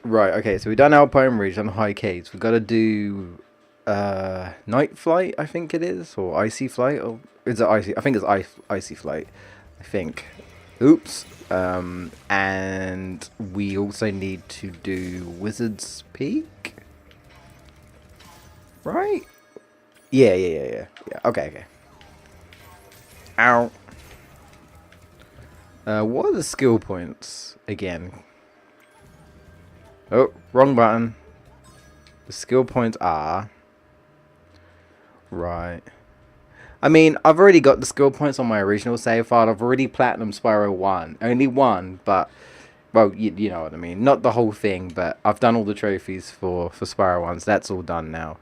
Right, okay, so we've done Alpine Ridge and High Caves. We've got to do Night Flight, I think it is, or Icy Flight, or is it Icy? I think it's Icy Flight, I think. Oops. And we also need to do Wizard's Peak, right? Yeah. Okay. Ow. What are the skill points again? Oh, wrong button. The skill points are... Right. I mean, I've already got the skill points on my original save file. I've already platinum Spyro 1. Only one, but... Well, you know what I mean. Not the whole thing, but I've done all the trophies for Spyro 1. So that's all done now.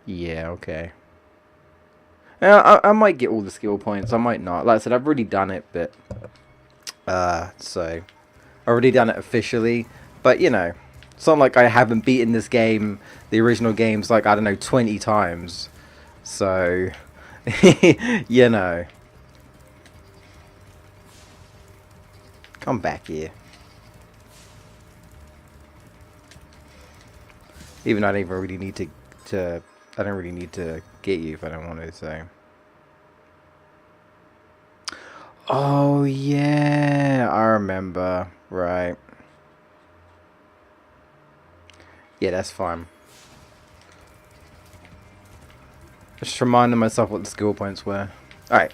Yeah, okay. I might get all the skill points. I might not. Like I said, I've already done it, but... So... I've already done it officially. But, you know... It's not like I haven't beaten this game, the original games, like, I don't know, 20 times. So... you know... Come back here. Even I don't even really need to I don't really need to get you if I don't want to, so. Oh yeah, I remember. Right. Yeah, that's fine. Just reminding myself what the skill points were. Alright.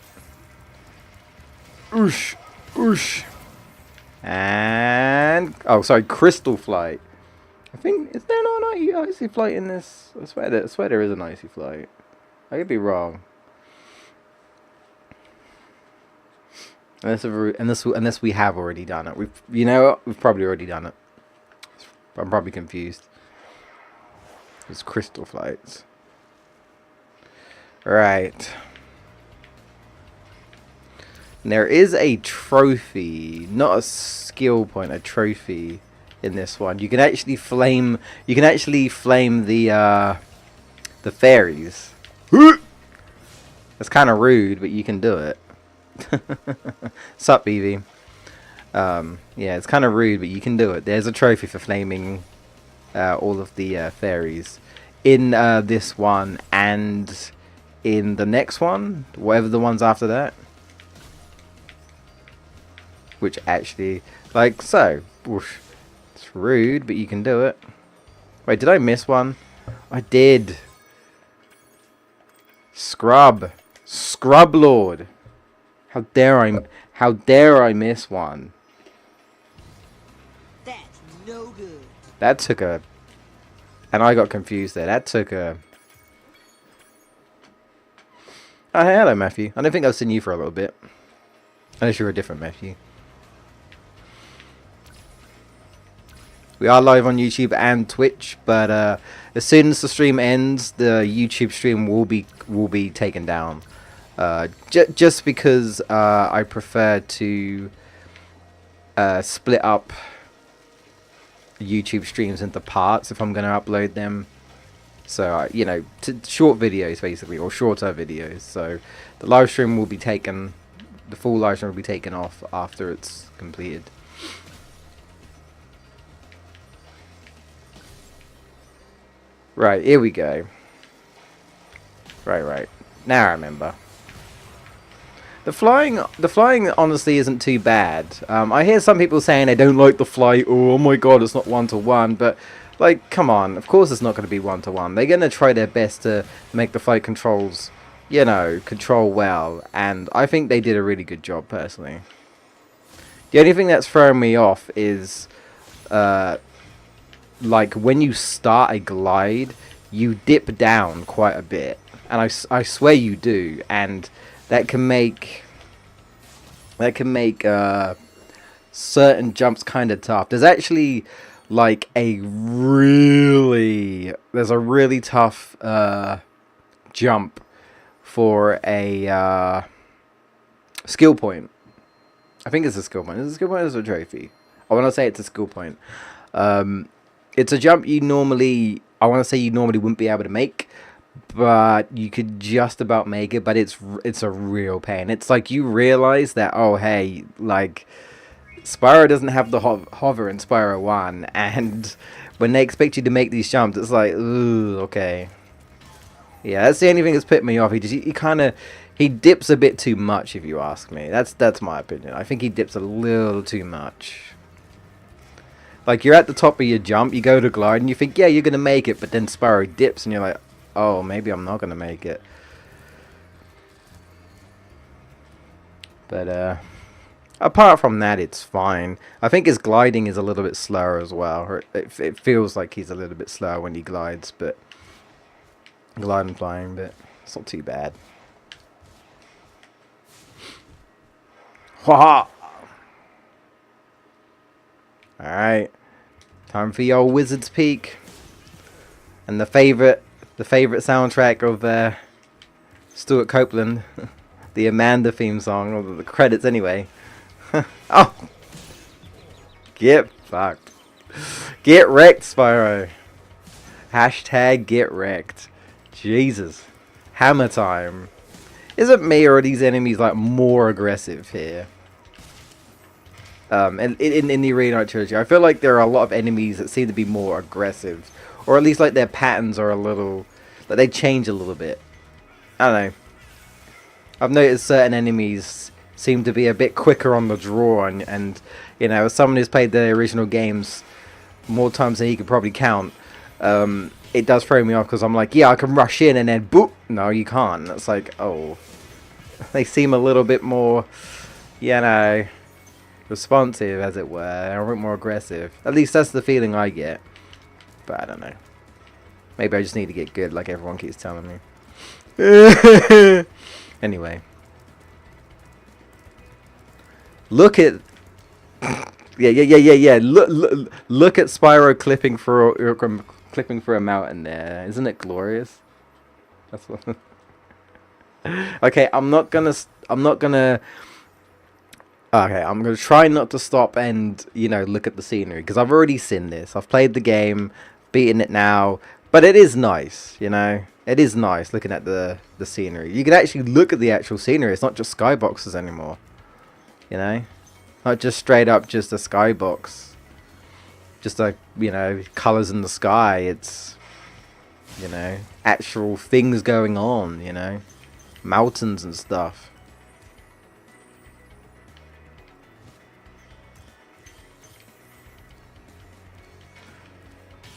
Oosh. Oosh. And... Oh, sorry, Crystal Flight. I think... Is there not an icy flight in this? I swear there is an icy flight. I could be wrong. Unless we have already done it. You know what? We've probably already done it. I'm probably confused. It's Crystal Flights. Right. There is a trophy, not a skill point, a trophy in this one. You can actually flame. You can actually flame the fairies. That's kind of rude, but you can do it. Sup, Evie? Yeah, it's kind of rude, but you can do it. There's a trophy for flaming all of the fairies in this one and in the next one, whatever the ones after that. Which actually, like so. Whoosh. It's rude, but you can do it. Wait, did I miss one? I did. Scrub Lord. How dare I miss one? That's no good. That took a... And I got confused there. That took a... Oh, hey, hello, Matthew. I don't think I've seen you for a little bit. Unless you're a different Matthew. We are live on YouTube and Twitch, but as soon as the stream ends, the YouTube stream will be taken down. Just because I prefer to split up YouTube streams into parts if I'm going to upload them. So you know, short videos basically, or shorter videos. So the live stream will be taken, the full live stream will be taken off after it's completed. Right, here we go. Right. Now I remember. The flying honestly isn't too bad. I hear some people saying they don't like the flight. Oh my god, it's not one-to-one. But, like, come on. Of course it's not going to be one-to-one. They're going to try their best to make the flight controls, you know, control well. And I think they did a really good job, personally. The only thing that's throwing me off is... like when you start a glide, you dip down quite a bit, and I swear you do, and that can make certain jumps kind of tough. There's actually like there's a really tough jump for a skill point. I think it's a skill point. Is it a skill point or is it a trophy? I want to say it's a skill point. It's a jump you normally wouldn't be able to make, but you could just about make it, but it's a real pain. It's like you realize that, oh hey, like Spyro doesn't have the hover in Spyro 1, and when they expect you to make these jumps, it's like, ooh, okay. Yeah, that's the only thing that's put me off. He kind of, he dips a bit too much, if you ask me. That's my opinion. I think he dips a little too much. Like, you're at the top of your jump, you go to glide, and you think, yeah, you're going to make it, but then Spyro dips, and you're like, oh, maybe I'm not going to make it. But, apart from that, it's fine. I think his gliding is a little bit slower as well. Or it feels like he's a little bit slower when he glides, but... glide and flying, but it's not too bad. Ha! Alright. Time for your Wizard's Peak. And the favorite soundtrack of Stuart Copeland. The Amanda theme song, or the credits anyway. Oh! Get fucked. Get wrecked, Spyro. Hashtag get wrecked. Jesus. Hammer time. Is it me, or are these enemies like more aggressive here? In the Reignited Trilogy, I feel like there are a lot of enemies that seem to be more aggressive, or at least like their patterns are a little, like they change a little bit. I don't know. I've noticed certain enemies seem to be a bit quicker on the draw, and you know, as someone who's played the original games more times than he could probably count, it does throw me off because I'm like, yeah, I can rush in, and then boop, no, you can't. It's like, oh, they seem a little bit more, you know, responsive, as it were, or a bit more aggressive. At least that's the feeling I get. But I don't know. Maybe I just need to get good, like everyone keeps telling me. Anyway, look at yeah. Look at Spyro clipping for a mountain there. Isn't it glorious? That's what. Okay, I'm gonna try not to stop and, you know, look at the scenery, because I've already seen this. I've played the game, beaten it now, but it is nice, you know. It is nice looking at the scenery. You can actually look at the actual scenery. It's not just skyboxes anymore, you know. Not just straight up just a skybox. Just like, you know, colors in the sky. It's, you know, actual things going on, you know. Mountains and stuff.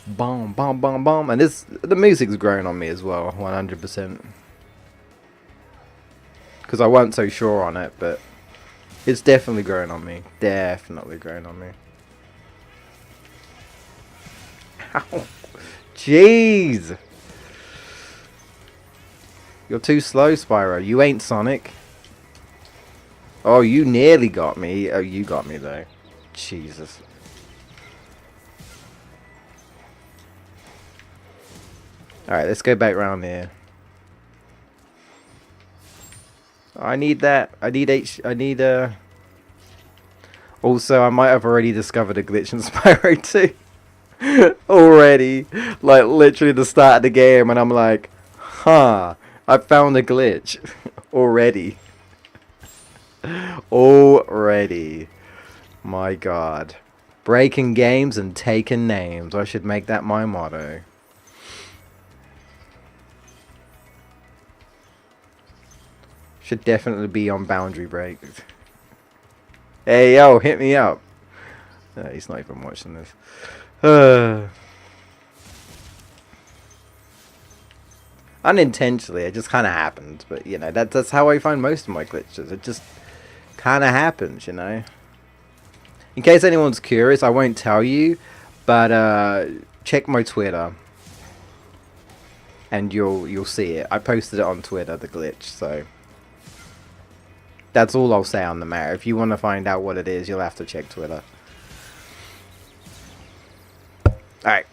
Bomb, bomb, bomb, bomb. And the music's growing on me as well, 100%. Because I wasn't so sure on it, but it's definitely growing on me. Definitely growing on me. Ow. Jeez. You're too slow, Spyro. You ain't Sonic. Oh, you nearly got me. Oh, you got me, though. Jesus. Alright, let's go back around here. I need that. I need Also, I might have already discovered a glitch in Spyro 2. Already. Like, literally the start of the game, and I'm like, huh, I found a glitch. Already. Already. My god. Breaking games and taking names. I should make that my motto. Should definitely be on boundary break. Hey, yo, hit me up. He's not even watching this. Unintentionally, it just kind of happened. But, you know, that's how I find most of my glitches. It just kind of happens, you know. In case anyone's curious, I won't tell you. But, check my Twitter. And you'll see it. I posted it on Twitter, the glitch, so... That's all I'll say on the matter. If you want to find out what it is, you'll have to check Twitter. Alright.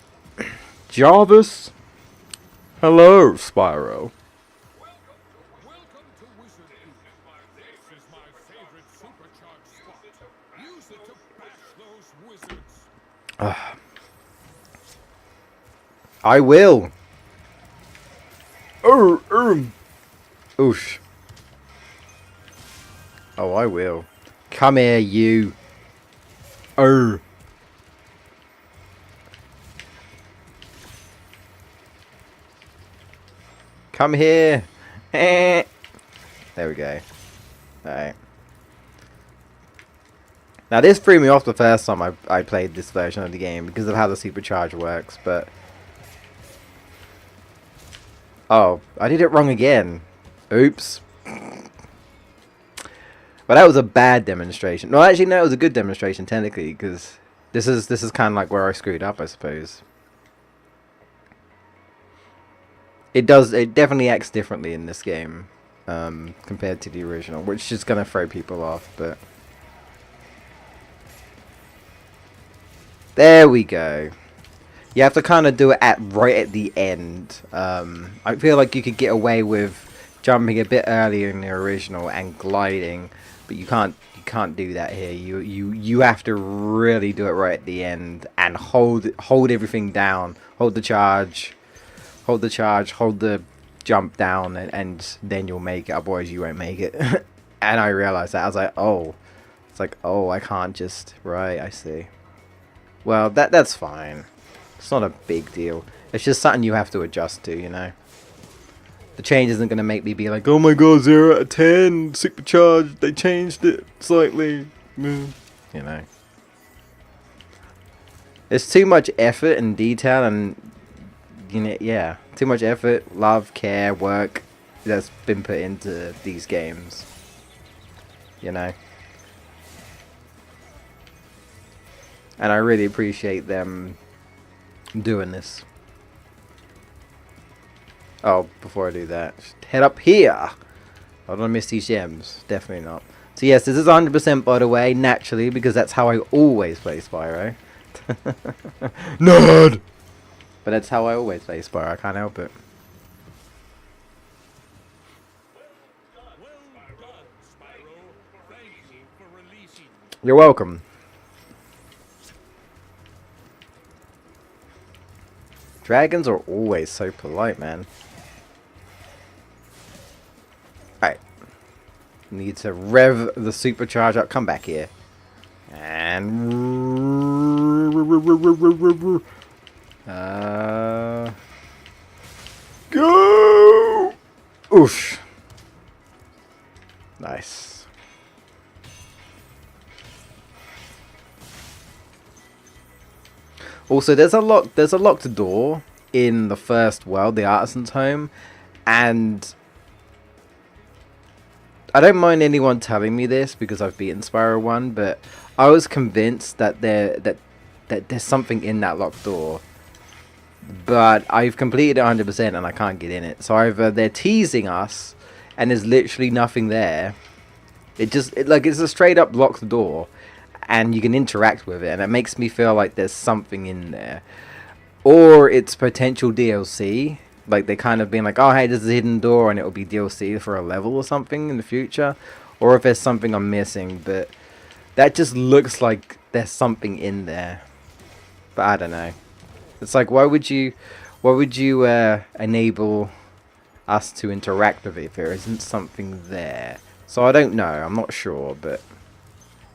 Jarvis. Hello, Spyro. I will. Oosh. Oh, I will. Come here, you. Oh. Come here. There we go. Alright. Now this threw me off the first time I played this version of the game because of how the supercharge works, but... Oh, I did it wrong again. Oops. But that was a bad demonstration. No, actually, no, it was a good demonstration, technically, because this is kind of like where I screwed up, I suppose. It definitely acts differently in this game, compared to the original, which is going to throw people off, but... There we go. You have to kind of do it right at the end. I feel like you could get away with jumping a bit earlier in the original and gliding, but you can't do that here. You have to really do it right at the end and hold everything down. Hold the charge, hold the jump down, and then you'll make it. Otherwise, you won't make it. And I realized that. I was like, oh, it's like, oh, I can't just right. I see. Well, that's fine. It's not a big deal. It's just something you have to adjust to, you know. The change isn't going to make me be like, oh my god, 0 out of 10, supercharged, they changed it slightly. You know. It's too much effort and detail and, you know, yeah. Too much effort, love, care, work that's been put into these games. You know. And I really appreciate them doing this. Oh, before I do that, just head up here. I don't want to miss these gems. Definitely not. So yes, this is 100% by the way, naturally, because that's how I always play Spyro. Nerd! But that's how I always play Spyro, I can't help it. You're welcome. Dragons are always so polite, man. Alright. Need to rev the supercharge up. Come back here. And... Go! Oof. Nice. Also, there's a locked door in the first world, the artisan's home, and I don't mind anyone telling me this because I've beaten Spyro 1, but I was convinced that there's something in that locked door. But I've completed it 100% and I can't get in it. So either they're teasing us and there's literally nothing there. It's a straight up locked door and you can interact with it, and it makes me feel like there's something in there. Or it's potential DLC. Like they kind of been like, oh hey, there's a hidden door and it'll be DLC for a level or something in the future. Or if there's something I'm missing, but that just looks like there's something in there. But I don't know. It's like, why would you enable us to interact with it if there isn't something there? So I don't know, I'm not sure, but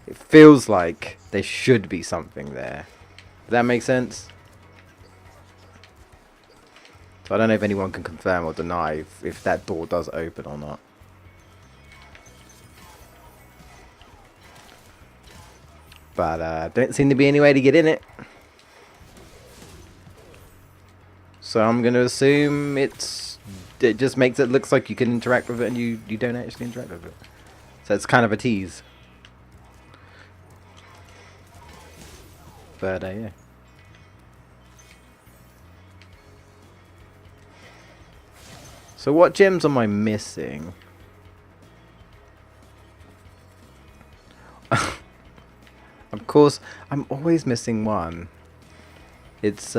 it feels like there should be something there. Does that make sense? So I don't know if anyone can confirm or deny if that door does open or not. But don't seem to be any way to get in it. So I'm going to assume it just makes it looks like you can interact with it and you don't actually interact with it. So it's kind of a tease. But yeah. So what gems am I missing? Of course, I'm always missing one. It's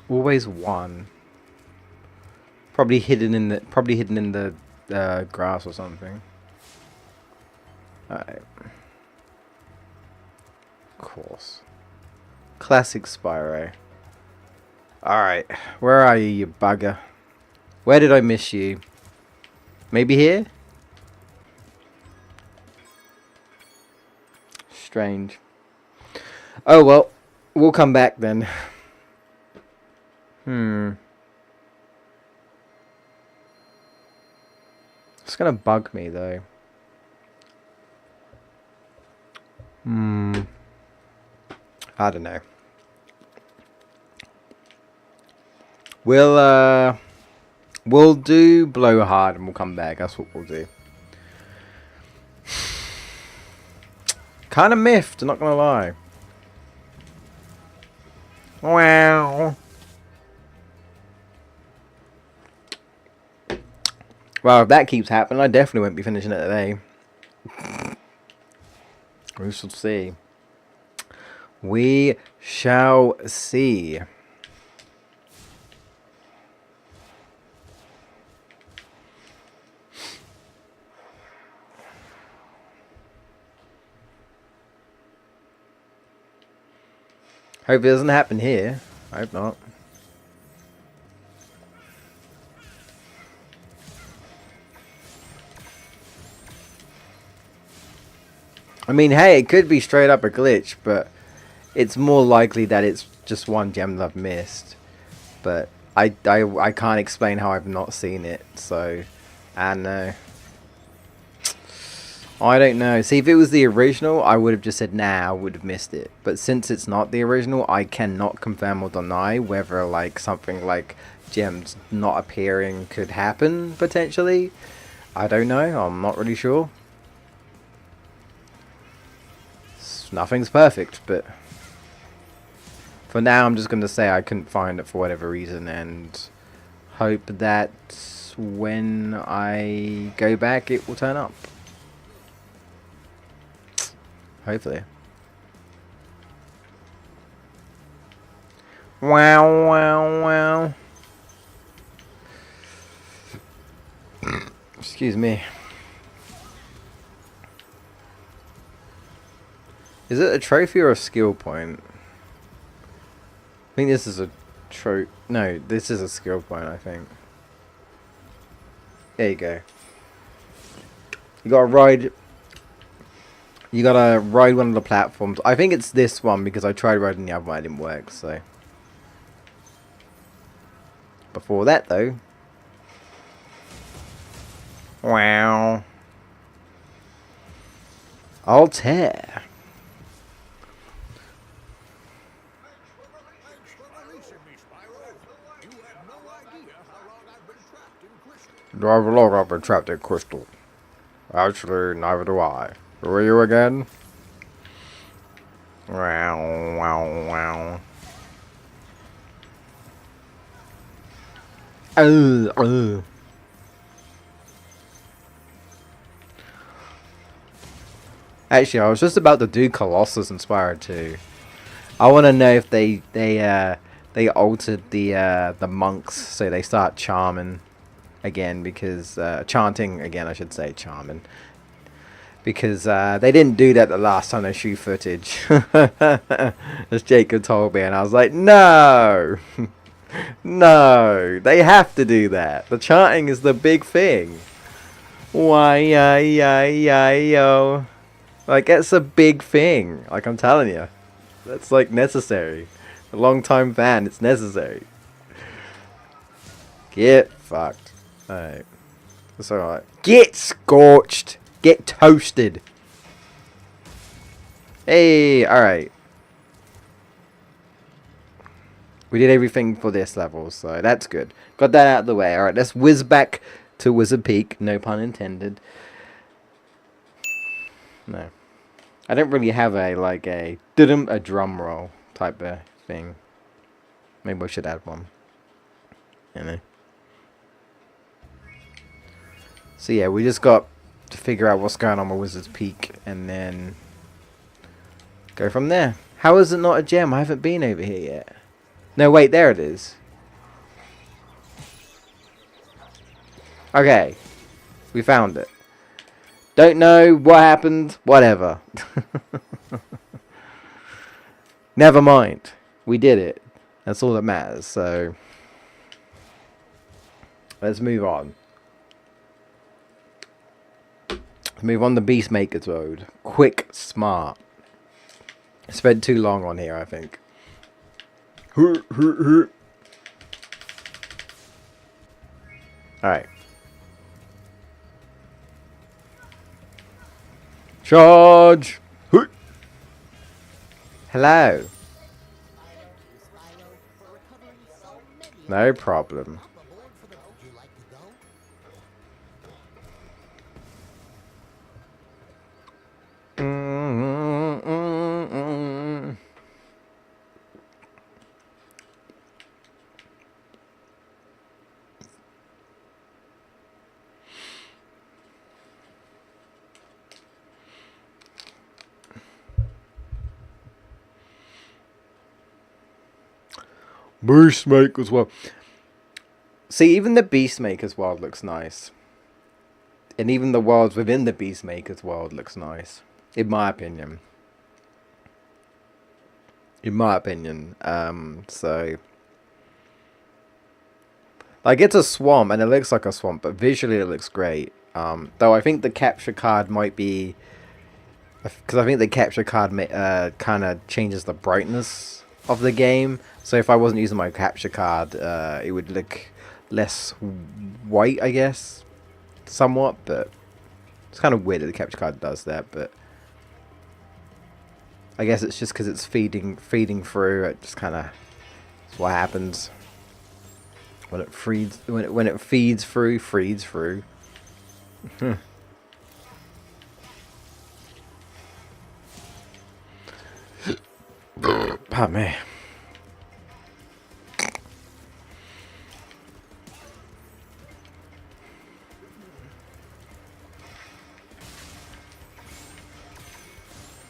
always one. Probably hidden in the grass or something. Alright. Of course. Classic Spyro. Alright. Where are you, you bugger? Where did I miss you? Maybe here? Strange. Oh well, we'll come back then. It's gonna bug me though. I don't know. We'll do Blowhard and we'll come back. That's what we'll do. Kind of miffed, not gonna lie. Wow. Well, if that keeps happening, I definitely won't be finishing it today. We shall see. We shall see. Hope it doesn't happen here. I hope not. I mean, hey, it could be straight up a glitch, but it's more likely that it's just one gem that I've missed. But I can't explain how I've not seen it, so I don't know. I don't know. See, if it was the original, I would have just said, nah, I would have missed it. But since it's not the original, I cannot confirm or deny whether, like, something like gems not appearing could happen, potentially. I don't know. I'm not really sure. Nothing's perfect, but for now I'm just going to say I couldn't find it for whatever reason and hope that when I go back it will turn up. Hopefully. Wow, wow, wow. Excuse me. Is it a trophy or a skill point? I think this is a no, this is a skill point, I think. There you go. You gotta ride one of the platforms. I think it's this one because I tried riding the other one, it didn't work, so. Before that though. Wow. Altair. Do I have a log I've been trapped in crystal? Actually, neither do I. Who are you again? Wow, wow, wow. Actually, I was just about to do Colossus and Spyro 2. I want to know if they altered the monks so they start charming again, because chanting again, I should say, charming, because they didn't do that the last time they shoot footage. As Jacob told me, and I was like, no. No, they have to do that. The chanting is the big thing. Why, yo. Like, it's a big thing. Like, I'm telling you. That's, like, necessary. A long time fan, it's necessary. Get fucked. Alright. That's alright. Get scorched. Get toasted. Hey, alright. We did everything for this level, so that's good. Got that out of the way. Alright, let's whiz back to Wizard Peak. No pun intended. No. I don't really have a drum roll type of thing. Maybe I should add one. You know. So yeah, we just got to figure out what's going on with Wizard's Peak and then go from there. How is it not a gem? I haven't been over here yet. No, wait, there it is. Okay. We found it. Don't know what happened. Whatever. Never mind. We did it. That's all that matters. So let's move on. Let's move on to Beastmaker's Road. Quick, smart. Spent too long on here, I think. Alright. Charge! Hello. No problem. Beastmaker's world. See, even the Beastmaker's world looks nice. And even the worlds within the Beastmaker's world looks nice. In my opinion. So... like, it's a swamp, and it looks like a swamp, but visually it looks great. Though I think the capture card might be... because I think the capture card kind of changes the brightness of the game. So if I wasn't using my capture card, it would look less white, I guess. Somewhat, but it's kind of weird that the capture card does that, but I guess it's just because it's feeding through. It just kind of, that's what happens when it feeds through. Pardon me.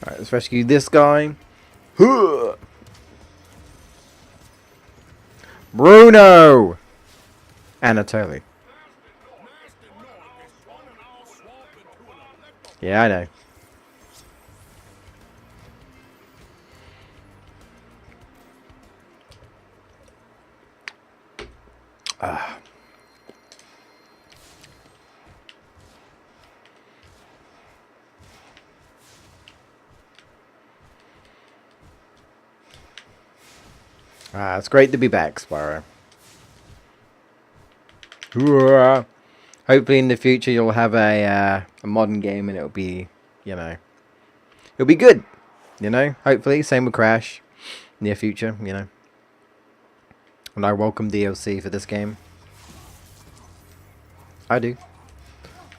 Alright, let's rescue this guy. Bruno! Anatoly. Yeah, I know. It's great to be back, Spyro. Hopefully in the future you'll have a modern game and it'll be, it'll be good. Hopefully. Same with Crash. Near future, And I welcome DLC for this game. I do.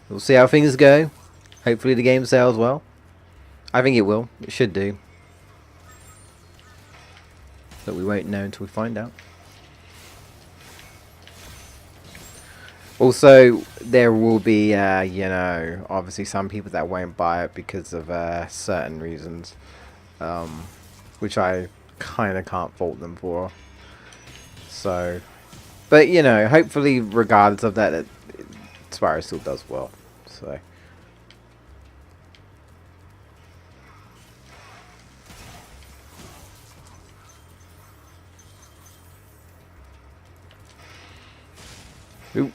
We'll see how things go. Hopefully the game sells well. I think it will. It should do. But we won't know until we find out. Also, there will be, obviously some people that won't buy it because of certain reasons. Which I kind of can't fault them for. So, but, hopefully regardless of that, Spyro still does well. So... Ooh.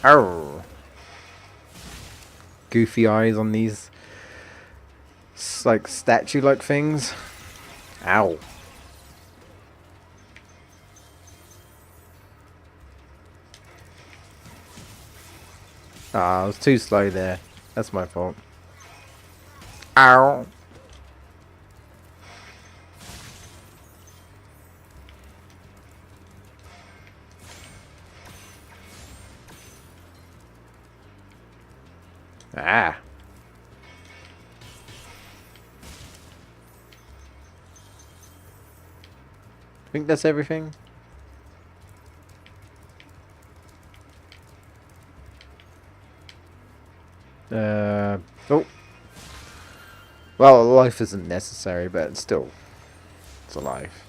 Arr. Goofy eyes on these like statue-like things. Ow. I was too slow there. That's my fault. Ow. Ah. I think that's everything. Oh. Well, life isn't necessary, but still, it's a life.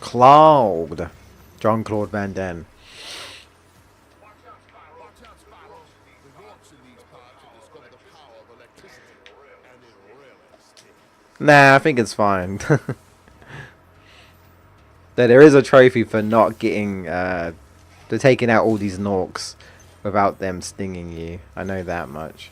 Cloud. Jean-Claude Van Damme. Nah, I think it's fine. There is a trophy for not getting, for taking out all these Norks without them stinging you. I know that much.